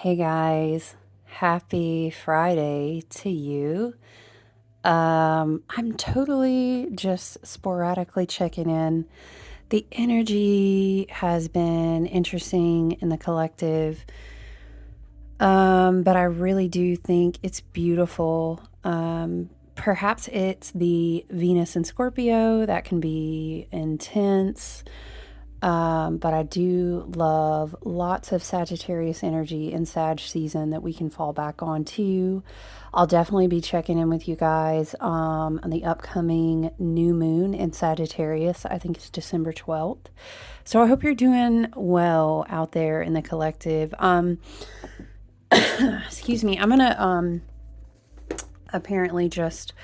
Hey guys, happy Friday to you. I'm totally just sporadically checking in. The energy has been interesting in the collective, but I really do think it's beautiful. Perhaps it's the Venus in Scorpio that can be intense. But I do love lots of Sagittarius energy in Sag season that we can fall back on too. I'll definitely be checking in with you guys on the upcoming new moon in Sagittarius. I think it's December 12th. So I hope you're doing well out there in the collective. Excuse me. I'm going to apparently just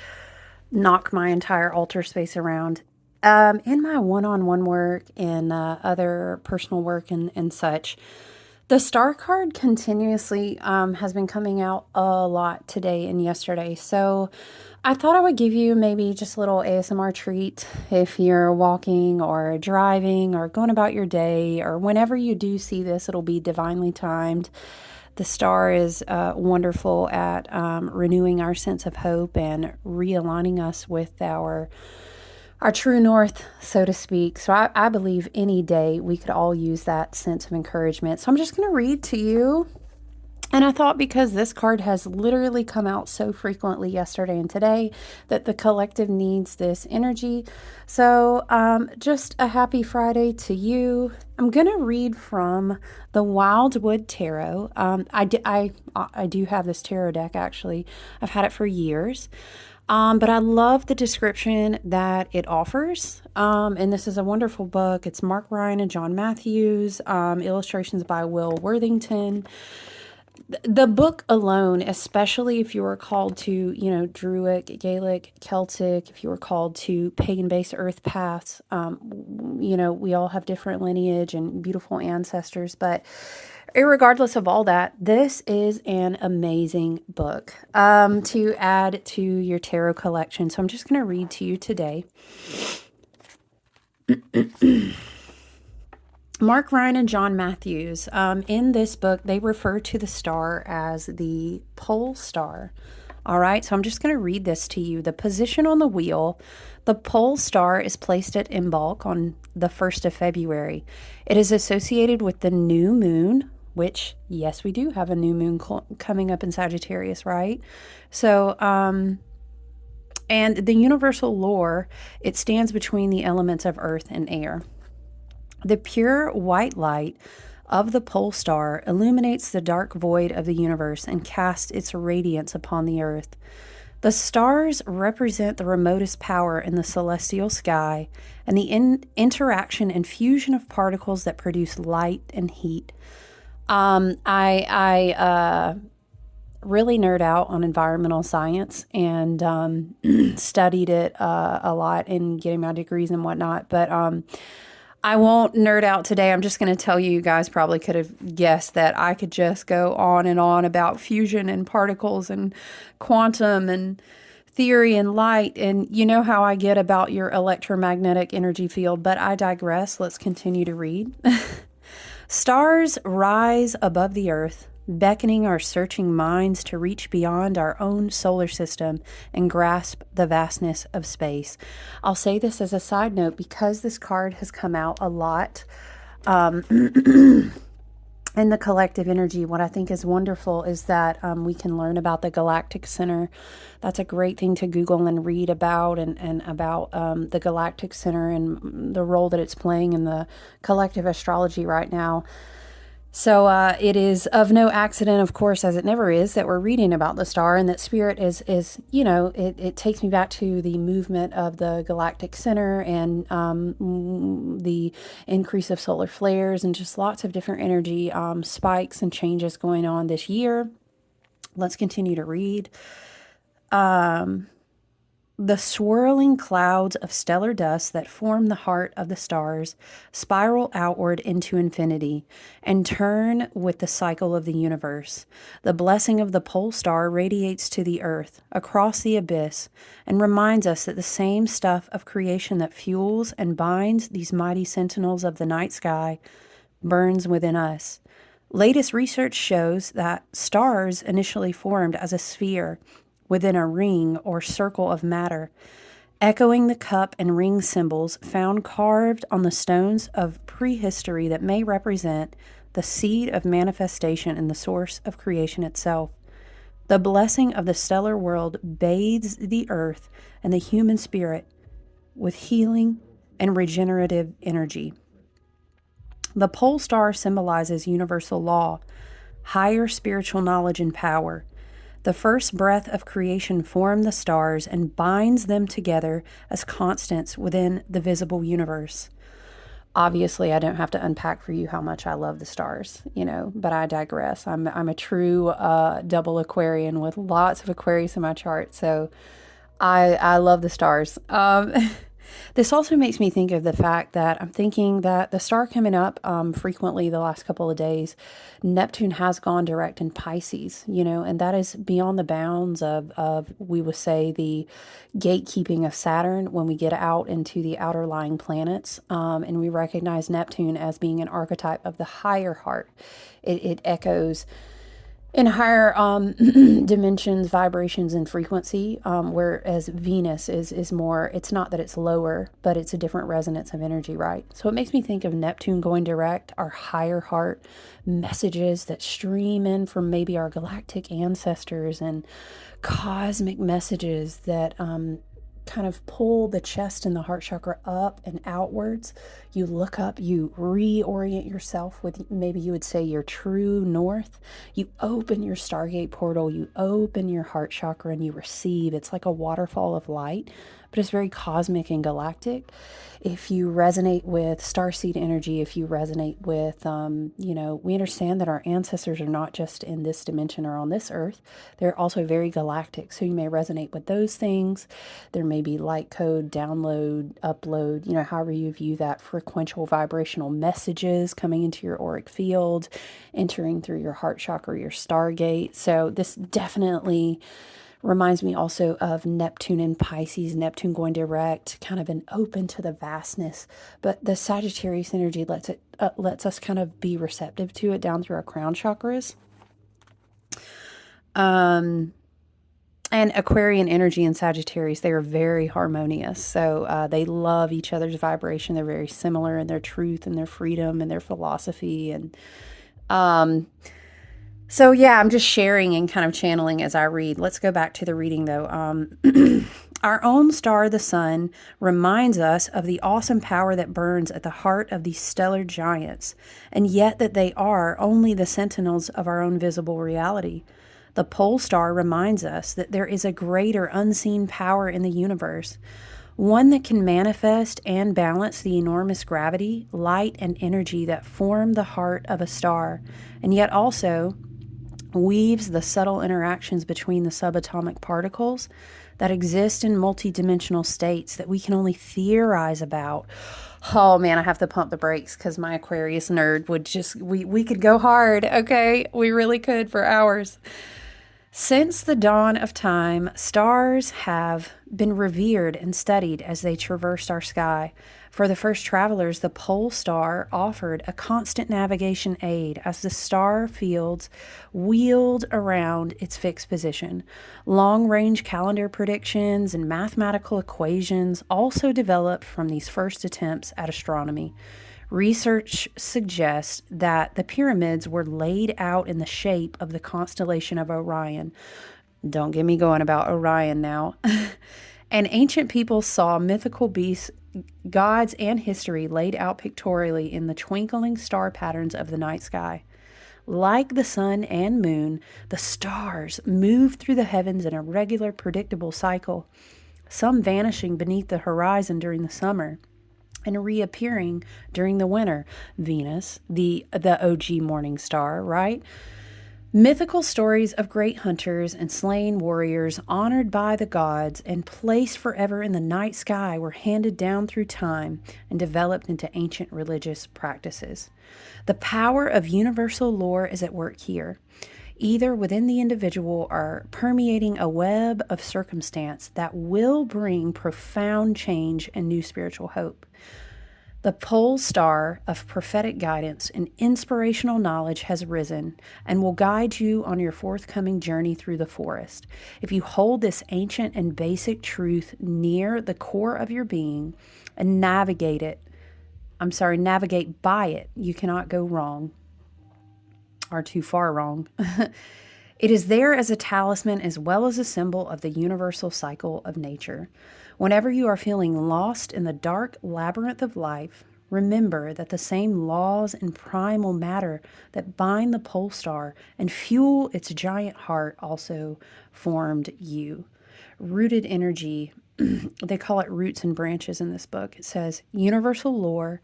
knock my entire altar space around. In my one-on-one work and other personal work and such, the star card continuously has been coming out a lot today and yesterday. So I thought I would give you maybe just a little ASMR treat if you're walking or driving or going about your day, or whenever you do see this, it'll be divinely timed. The star is wonderful at renewing our sense of hope and realigning us with our true north, so to speak. So I believe any day we could all use that sense of encouragement. So I'm just going to read to you. And I thought, because this card has literally come out so frequently yesterday and today, that the collective needs this energy. So just a happy Friday to you. I'm going to read from the Wildwood Tarot. I do have this tarot deck, actually. I've had it for years. But I love the description that it offers. And this is a wonderful book. It's Mark Ryan and John Matthews, illustrations by Will Worthington. The book alone, especially if you were called to, Druidic, Gaelic, Celtic, if you were called to pagan-based earth paths, we all have different lineage and beautiful ancestors, but irregardless of all that, this is an amazing book to add to your tarot collection. So I'm just going to read to you today. Mark Ryan and John Matthews, in this book, they refer to the star as the pole star. All right, so I'm just going to read this to you. The position on the wheel, the pole star is placed at Imbolc on the 1st of February. It is associated with the new moon, which, yes, we do have a new moon coming up in Sagittarius, right? So, and the universal lore, it stands between the elements of earth and air. The pure white light of the pole star illuminates the dark void of the universe and casts its radiance upon the earth. The stars represent the remotest power in the celestial sky and the interaction and fusion of particles that produce light and heat. I really nerd out on environmental science and studied it a lot in getting my degrees and whatnot, but I won't nerd out today. I'm just going to tell you, you guys probably could have guessed that I could just go on and on about fusion and particles and quantum and theory and light. And you know how I get about your electromagnetic energy field, but I digress. Let's continue to read. Stars rise above the earth, beckoning our searching minds to reach beyond our own solar system and grasp the vastness of space. I'll say this as a side note, because this card has come out a lot in the collective energy. What I think is wonderful is that we can learn about the Galactic Center. That's a great thing to Google and read about, and about the Galactic Center and the role that it's playing in the collective astrology right now. So it is of no accident, of course, as it never is, that we're reading about the star, and that spirit is it takes me back to the movement of the Galactic Center and the increase of solar flares and just lots of different energy spikes and changes going on this year. Let's continue to read. The swirling clouds of stellar dust that form the heart of the stars spiral outward into infinity and turn with the cycle of the universe. The blessing of the pole star radiates to the earth, across the abyss, and reminds us that the same stuff of creation that fuels and binds these mighty sentinels of the night sky burns within us. Latest research shows that stars initially formed as a sphere within a ring or circle of matter, echoing the cup and ring symbols found carved on the stones of prehistory that may represent the seed of manifestation and the source of creation itself. The blessing of the stellar world bathes the earth and the human spirit with healing and regenerative energy. The pole star symbolizes universal law, higher spiritual knowledge and power. The first breath of creation formed the stars and binds them together as constants within the visible universe. Obviously, I don't have to unpack for you how much I love the stars, but I digress. I'm a true double Aquarian with lots of Aquarius in my chart, so I love the stars. This also makes me think of the fact that I'm thinking that the star coming up frequently the last couple of days, Neptune has gone direct in Pisces, and that is beyond the bounds of we would say, the gatekeeping of Saturn when we get out into the outer lying planets. And we recognize Neptune as being an archetype of the higher heart. It echoes in higher dimensions, vibrations, and frequency, whereas Venus is more, it's not that it's lower, but it's a different resonance of energy, right? So it makes me think of Neptune going direct, our higher heart messages that stream in from maybe our galactic ancestors, and cosmic messages that kind of pull the chest and the heart chakra up and outwards. You look up, you reorient yourself with, maybe you would say, your true north. You open your Stargate portal, you open your heart chakra, and you receive. It's like a waterfall of light, but it's very cosmic and galactic. If you resonate with starseed energy, if you resonate with, we understand that our ancestors are not just in this dimension or on this earth, they're also very galactic. So you may resonate with those things. There may be light code, download, upload, however you view that, frequential vibrational messages coming into your auric field, entering through your heart chakra, your Stargate. So this definitely reminds me also of Neptune and Pisces, Neptune going direct, kind of an open to the vastness. But the Sagittarius energy lets us kind of be receptive to it down through our crown chakras. And Aquarian energy and Sagittarius, they are very harmonious. So they love each other's vibration. They're very similar in their truth and their freedom and their philosophy. And so, yeah, I'm just sharing and kind of channeling as I read. Let's go back to the reading, though. Our own star, the sun, reminds us of the awesome power that burns at the heart of these stellar giants, and yet that they are only the sentinels of our own visible reality. The pole star reminds us that there is a greater unseen power in the universe, one that can manifest and balance the enormous gravity, light, and energy that form the heart of a star, and yet also weaves the subtle interactions between the subatomic particles that exist in multidimensional states that we can only theorize about. Oh man, I have to pump the brakes because my Aquarius nerd would just, we could go hard, okay? We really could for hours. Since the dawn of time, stars have been revered and studied as they traversed our sky. For the first travelers, the pole star offered a constant navigation aid as the star fields wheeled around its fixed position. Long-range calendar predictions and mathematical equations also developed from these first attempts at astronomy. Research suggests that the pyramids were laid out in the shape of the constellation of Orion. Don't get me going about Orion now. And ancient people saw mythical beasts, gods, and history laid out pictorially in the twinkling star patterns of the night sky. Like the sun and moon, the stars move through the heavens in a regular, predictable cycle, some vanishing beneath the horizon during the summer and reappearing during the winter. Venus, the OG morning star, right? Mythical stories of great hunters and slain warriors honored by the gods and placed forever in the night sky were handed down through time and developed into ancient religious practices. The power of universal lore is at work here, either within the individual or permeating a web of circumstance that will bring profound change and new spiritual hope. The pole star of prophetic guidance and inspirational knowledge has risen and will guide you on your forthcoming journey through the forest. If you hold this ancient and basic truth near the core of your being and navigate by it, you cannot go wrong or too far wrong. It is there as a talisman as well as a symbol of the universal cycle of nature. Whenever you are feeling lost in the dark labyrinth of life, remember that the same laws and primal matter that bind the pole star and fuel its giant heart also formed you. Rooted energy, they call it roots and branches in this book. It says universal lore,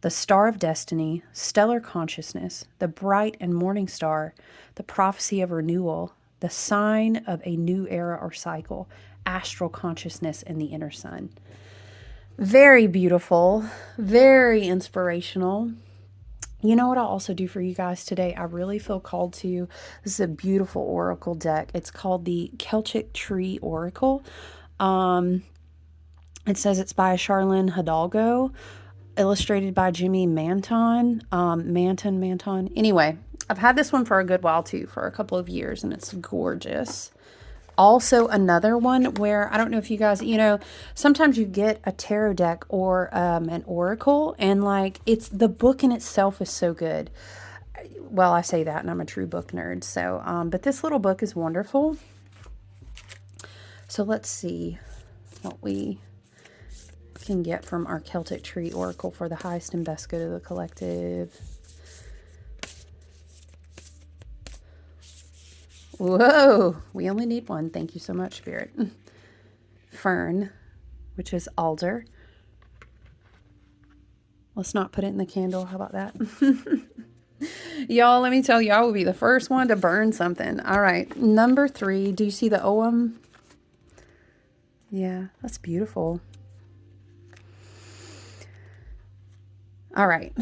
the star of destiny, stellar consciousness, the bright and morning star, the prophecy of renewal, the sign of a new era or cycle, astral consciousness, and the inner sun. Very beautiful, very inspirational. You know what I'll also do for you guys today? I really feel called to. This is a beautiful oracle deck. It's called the Celtic Tree Oracle. It says it's by Charlene Hidalgo, illustrated by Jimmy Manton. Manton. Anyway, I've had this one for a good while too, for a couple of years, and it's gorgeous. Also, another one where I don't know if you guys, sometimes you get a tarot deck or an oracle, and like it's the book in itself is so good. Well, I say that, and I'm a true book nerd. So, but this little book is wonderful. So let's see what we can get from our Celtic Tree Oracle for the highest and best good of the collective. Whoa, we only need one. Thank you so much, Spirit. Fern, which is alder. Let's not put it in the candle. How about that? Y'all, let me tell you, I will be the first one to burn something. All right, number 3. Do you see the Ogham? Yeah, that's beautiful. All right,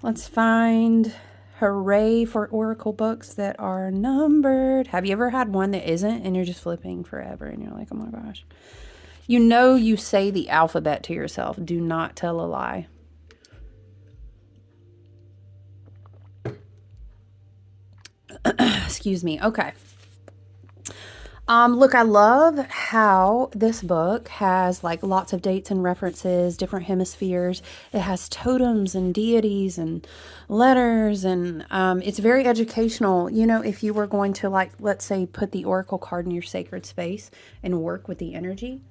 let's find hooray for oracle books that are numbered. Have you ever had one that isn't and you're just flipping forever and you're like, oh my gosh. You say the alphabet to yourself. Do not tell a lie. Excuse me. Okay. Look, I love how this book has like lots of dates and references, different hemispheres. It has totems and deities and letters, and it's very educational. If you were going to, like, let's say, put the oracle card in your sacred space and work with the energy,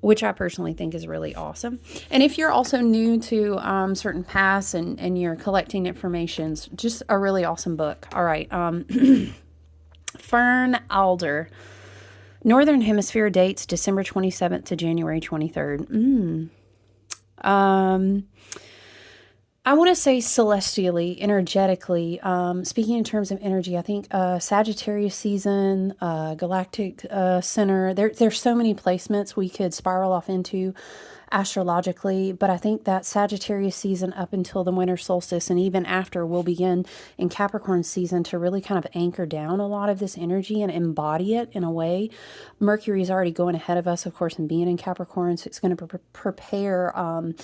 which I personally think is really awesome. And if you're also new to certain paths and you're collecting information, just a really awesome book. All right. Fern Alder. Northern Hemisphere dates December 27th to January 23rd. I want to say celestially, energetically, speaking in terms of energy, I think Sagittarius season, galactic center, there's so many placements we could spiral off into astrologically, but I think that Sagittarius season up until the winter solstice and even after will begin in Capricorn season to really kind of anchor down a lot of this energy and embody it in a way. Mercury is already going ahead of us, of course, and being in Capricorn, so it's going to prepare. I'm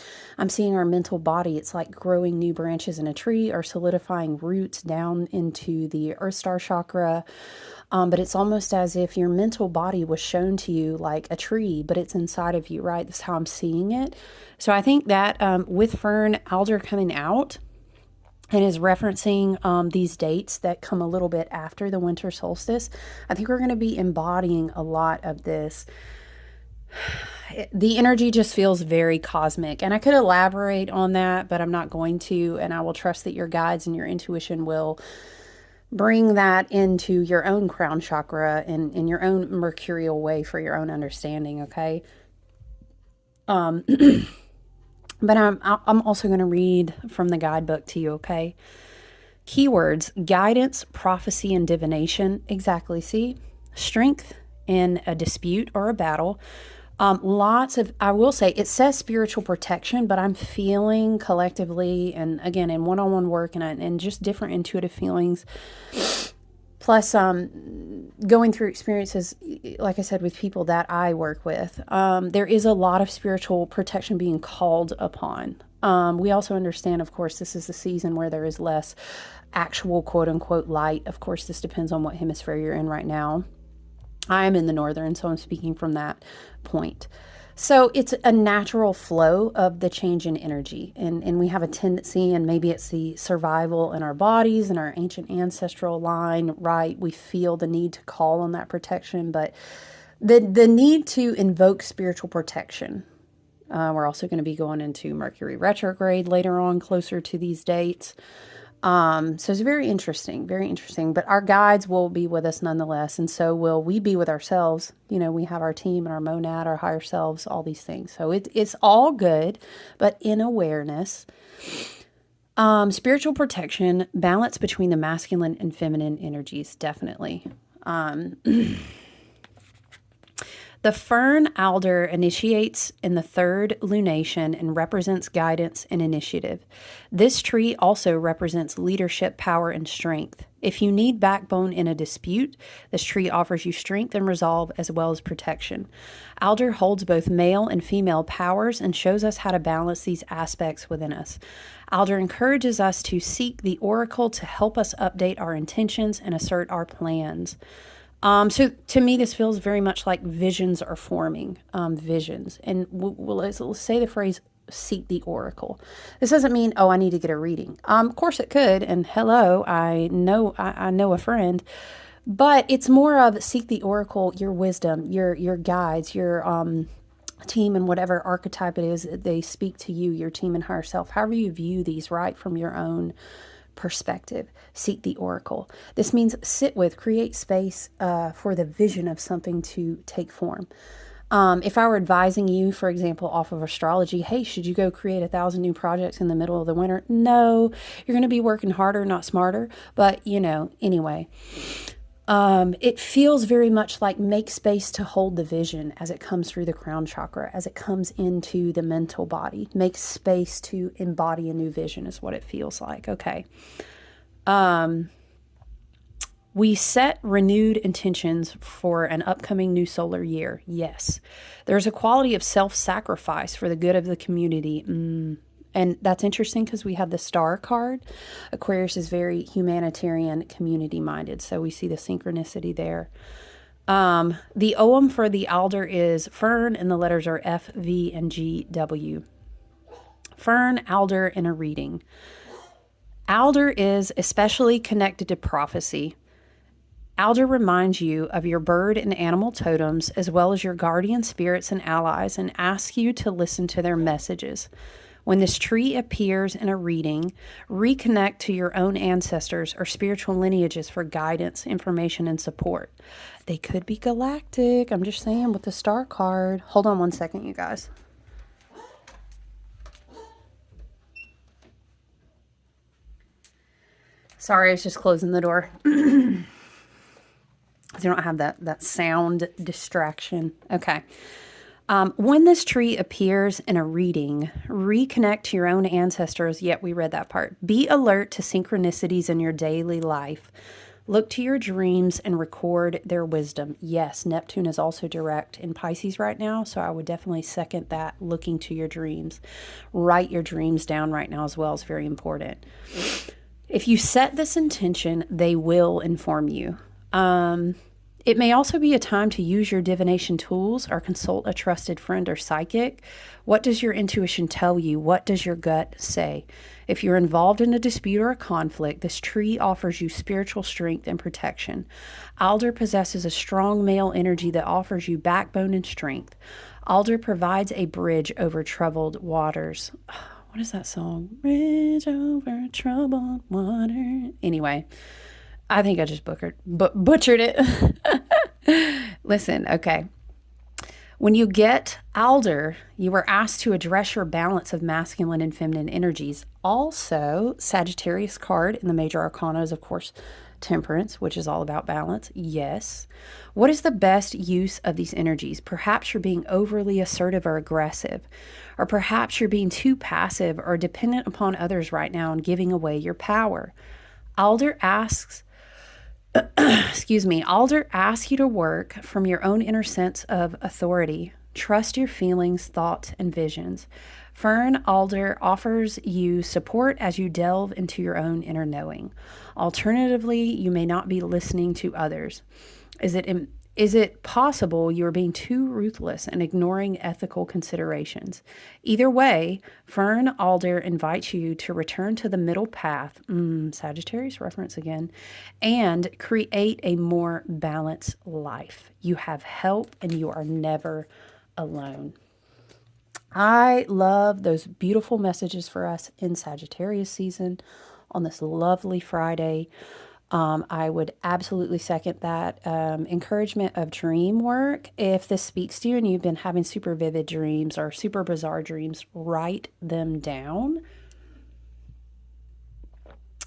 seeing our mental body. It's like growing new branches in a tree or solidifying roots down into the Earth Star chakra. But it's almost as if your mental body was shown to you like a tree, but it's inside of you, right? That's how I'm seeing it. So I think that with Fern Alder coming out and is referencing these dates that come a little bit after the winter solstice, I think we're going to be embodying a lot of this. The energy just feels very cosmic, and I could elaborate on that, but I'm not going to, and I will trust that your guides and your intuition will bring that into your own crown chakra and in your own mercurial way for your own understanding, okay? But I'm also going to read from the guidebook to you, okay? Keywords: guidance, prophecy, and divination. Exactly, see? Strength in a dispute or a battle. Lots of, I will say, it says spiritual protection, but I'm feeling collectively, and again, in one-on-one work and just different intuitive feelings, Plus, going through experiences, like I said, with people that I work with, there is a lot of spiritual protection being called upon. We also understand, of course, this is the season where there is less actual quote unquote light. Of course, this depends on what hemisphere you're in right now. I am in the northern, so I'm speaking from that point. So it's a natural flow of the change in energy. And we have a tendency, and maybe it's the survival in our bodies and our ancient ancestral line, right? We feel the need to call on that protection, but the need to invoke spiritual protection. We're also going to be going into Mercury retrograde later on, closer to these dates. So it's very interesting, very interesting. But our guides will be with us nonetheless, and so will we be with ourselves. You know, we have our team and our monad, our higher selves, all these things. So it's all good, but in awareness. Spiritual protection, balance between the masculine and feminine energies, definitely. The fern alder initiates in the third lunation and represents guidance and initiative. This tree also represents leadership, power, and strength. If you need backbone in a dispute, this tree offers you strength and resolve as well as protection. Alder holds both male and female powers and shows us how to balance these aspects within us. Alder encourages us to seek the oracle to help us update our intentions and assert our plans. So to me, this feels very much like visions are forming, visions. And let's say the phrase, seek the oracle. This doesn't mean, oh, I need to get a reading. Of course it could. And hello, I know a friend, but it's more of seek the oracle, your wisdom, your guides, your, team and whatever archetype it is that they speak to you, your team and higher self, however you view these, right, from your own perspective. Seek the oracle. This means sit with, create space for the vision of something to take form. If I were advising you, for example, off of astrology, hey, should you go create 1,000 new projects in the middle of the winter? No, you're going to be working harder, not smarter. But, anyway, it feels very much like make space to hold the vision as it comes through the crown chakra, as it comes into the mental body. Make space to embody a new vision is what it feels like. Okay. We set renewed intentions for an upcoming new solar year. Yes. There's a quality of self-sacrifice for the good of the community. And that's interesting because we have the star card. Aquarius is very humanitarian, community-minded. So we see the synchronicity there. The Ogham for the alder is fern, and the letters are F, V, and G, W. Fern, alder, in a reading. Alder is especially connected to prophecy. Alder reminds you of your bird and animal totems, as well as your guardian spirits and allies, and asks you to listen to their messages. When this tree appears in a reading, reconnect to your own ancestors or spiritual lineages for guidance, information, and support. They could be galactic. I'm just saying with the star card. Hold on one second, you guys. Sorry, I was just closing the door. You don't have that sound distraction. Okay. When this tree appears in a reading, reconnect to your own ancestors. Yet we read that part. Be alert to synchronicities in your daily life. Look to your dreams and record their wisdom. Yes, Neptune is also direct in Pisces right now, so I would definitely second that, looking to your dreams. Write your dreams down right now as well is very important. If you set this intention, they will inform you. It may also be a time to use your divination tools or consult a trusted friend or psychic. What does your intuition tell you? What does your gut say? If you're involved in a dispute or a conflict, this tree offers you spiritual strength and protection. Alder possesses a strong male energy that offers you backbone and strength. Alder provides a bridge over troubled waters. What is that song? Bridge over troubled water. Anyway, I think I just butchered it. Listen, okay. When you get alder, you are asked to address your balance of masculine and feminine energies. Also, Sagittarius card in the major arcana is, of course, temperance, which is all about balance. Yes. What is the best use of these energies? Perhaps you're being overly assertive or aggressive, or perhaps you're being too passive or dependent upon others right now and giving away your power. Alder asks Excuse me, Alder asks you to work from your own inner sense of authority. Trust your feelings, thoughts, and visions. Fern Alder offers you support as you delve into your own inner knowing. Alternatively, you may not be listening to others. Is it is it possible you are being too ruthless and ignoring ethical considerations? Either way, Fern Alder invites you to return to the middle path, Sagittarius reference again, and create a more balanced life. You have help and you are never alone. I love those beautiful messages for us in Sagittarius season on this lovely Friday. I would absolutely second that. Encouragement of dream work. If this speaks to you and you've been having super vivid dreams or super bizarre dreams, write them down.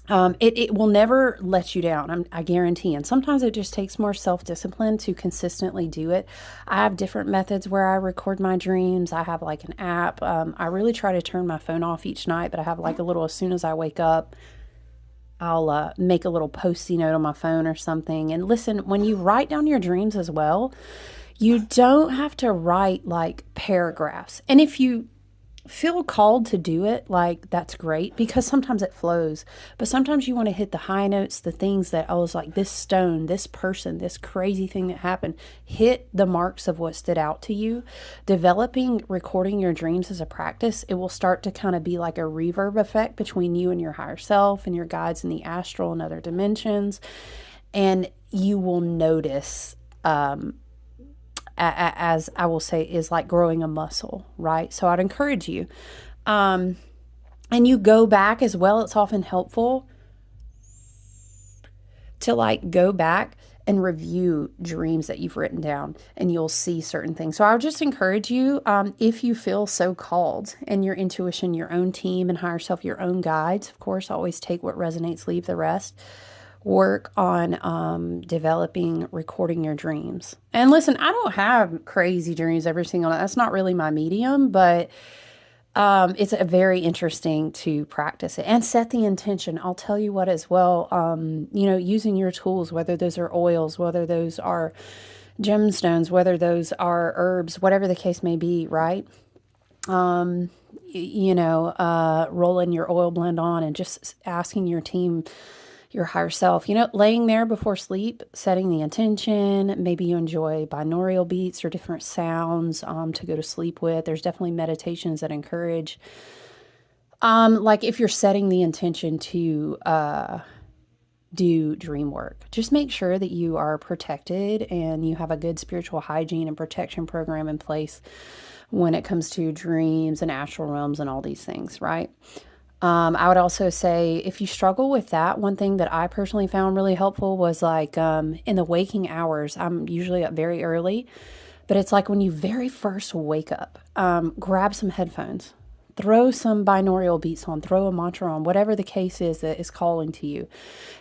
It will never let you down, I guarantee. And sometimes it just takes more self discipline to consistently do it. I have different methods where I record my dreams. I have like an app. I really try to turn my phone off each night, but I have like a little as soon as I wake up. I'll make a little post-it note on my phone or something. And listen, when you write down your dreams as well, you don't have to write like paragraphs. And if you feel called to do it, like that's great because sometimes it flows. But sometimes you want to hit the high notes, the things that I was like, this stone, this person, this crazy thing that happened, hit the marks of what stood out to you. Developing recording your dreams as a practice, it will start to kind of be like a reverb effect between you and your higher self and your guides in the astral and other dimensions. And you will notice, as I will say, is like growing a muscle, right? So I'd encourage you. And you go back as well. It's often helpful to like go back and review dreams that you've written down and you'll see certain things. So I would just encourage you, if you feel so called and your intuition, your own team and higher self, your own guides, of course, always take what resonates, leave the rest. Work on developing recording your dreams. And listen, I don't have crazy dreams every single night. That's not really my medium, but it's a very interesting to practice it and set the intention. I'll tell you what as well, using your tools, whether those are oils, whether those are gemstones, whether those are herbs, whatever the case may be, right? Rolling your oil blend on and just asking your team, your higher self, laying there before sleep, setting the intention. Maybe you enjoy binaural beats or different sounds to go to sleep with. There's definitely meditations that encourage. Like if you're setting the intention to do dream work, just make sure that you are protected and you have a good spiritual hygiene and protection program in place when it comes to dreams and astral realms and all these things, right? I would also say if you struggle with that, one thing that I personally found really helpful was like in the waking hours, I'm usually up very early, but it's like when you very first wake up, grab some headphones, throw some binaural beats on, throw a mantra on, whatever the case is that is calling to you.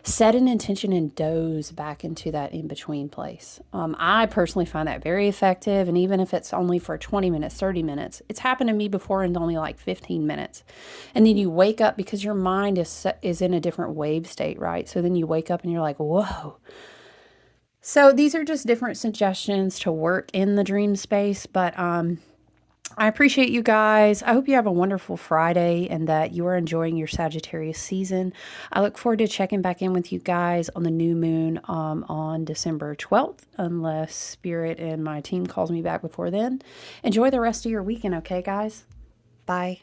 Set an intention and doze back into that in-between place. I personally find that very effective. And even if it's only for 20 minutes, 30 minutes, it's happened to me before in only like 15 minutes. And then you wake up because your mind is in a different wave state, right? So then you wake up and you're like, whoa. So these are just different suggestions to work in the dream space, but I appreciate you guys. I hope you have a wonderful Friday and that you are enjoying your Sagittarius season. I look forward to checking back in with you guys on the new moon on December 12th, unless Spirit and my team calls me back before then. Enjoy the rest of your weekend, okay, guys? Bye.